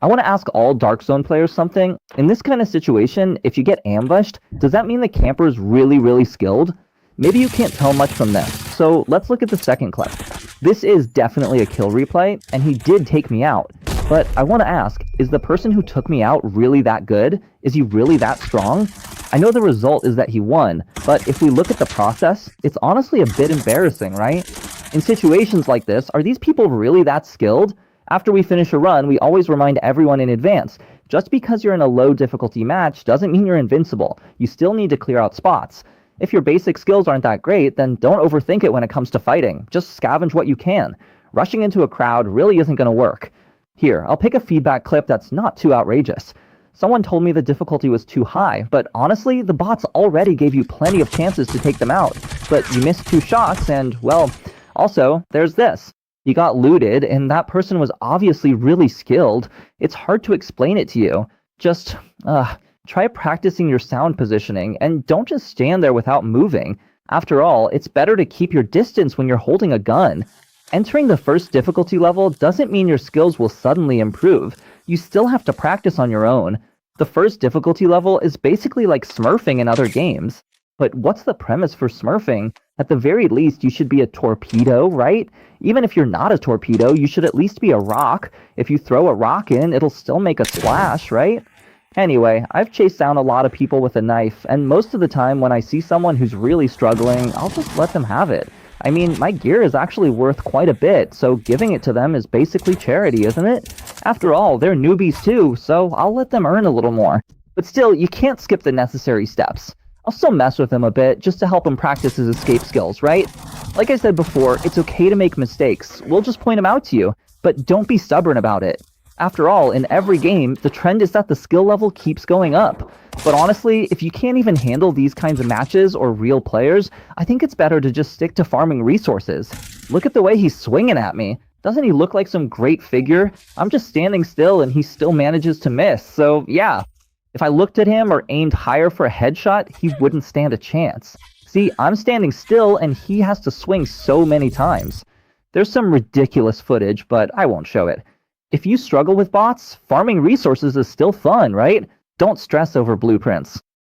I want to ask all Dark Zone players something. In this kind of situation, if you get ambushed, does that mean the camper is really, really skilled? Maybe you can't tell much from this, so let's look at the second clip. This is definitely a kill replay, and he did take me out. But I want to ask, is the person who took me out really that good? Is he really that strong? I know the result is that he won, but if we look at the process, it's honestly a bit embarrassing, right? In situations like this, are these people really that skilled? After we finish a run, we always remind everyone in advance, just because you're in a low difficulty match doesn't mean you're invincible. You still need to clear out spots. If your basic skills aren't that great, then don't overthink it when it comes to fighting. Just scavenge what you can. Rushing into a crowd really isn't going to work. Here, I'll pick a feedback clip that's not too outrageous. Someone told me the difficulty was too high, but honestly, the bots already gave you plenty of chances to take them out. But you missed 2 shots and, well, also, there's this. You got looted, and that person was obviously really skilled. It's hard to explain it to you. Just, try practicing your sound positioning, and don't just stand there without moving. After all, it's better to keep your distance when you're holding a gun. Entering the first difficulty level doesn't mean your skills will suddenly improve. You still have to practice on your own. The first difficulty level is basically like smurfing in other games. But what's the premise for smurfing? At the very least, you should be a torpedo, right? Even if you're not a torpedo, you should at least be a rock. If you throw a rock in, it'll still make a splash, right? Anyway, I've chased down a lot of people with a knife, and most of the time when I see someone who's really struggling, I'll just let them have it. I mean, my gear is actually worth quite a bit, so giving it to them is basically charity, isn't it? After all, they're newbies too, so I'll let them earn a little more. But still, you can't skip the necessary steps. I'll still mess with him a bit, just to help him practice his escape skills, right? Like I said before, it's okay to make mistakes. We'll just point them out to you, but don't be stubborn about it. After all, in every game, the trend is that the skill level keeps going up. But honestly, if you can't even handle these kinds of matches or real players, I think it's better to just stick to farming resources. Look at the way he's swinging at me. Doesn't he look like some great figure? I'm just standing still and he still manages to miss, so yeah. If I looked at him or aimed higher for a headshot, he wouldn't stand a chance. See, I'm standing still and he has to swing so many times. There's some ridiculous footage, but I won't show it. If you struggle with bots, farming resources is still fun, right? Don't stress over blueprints.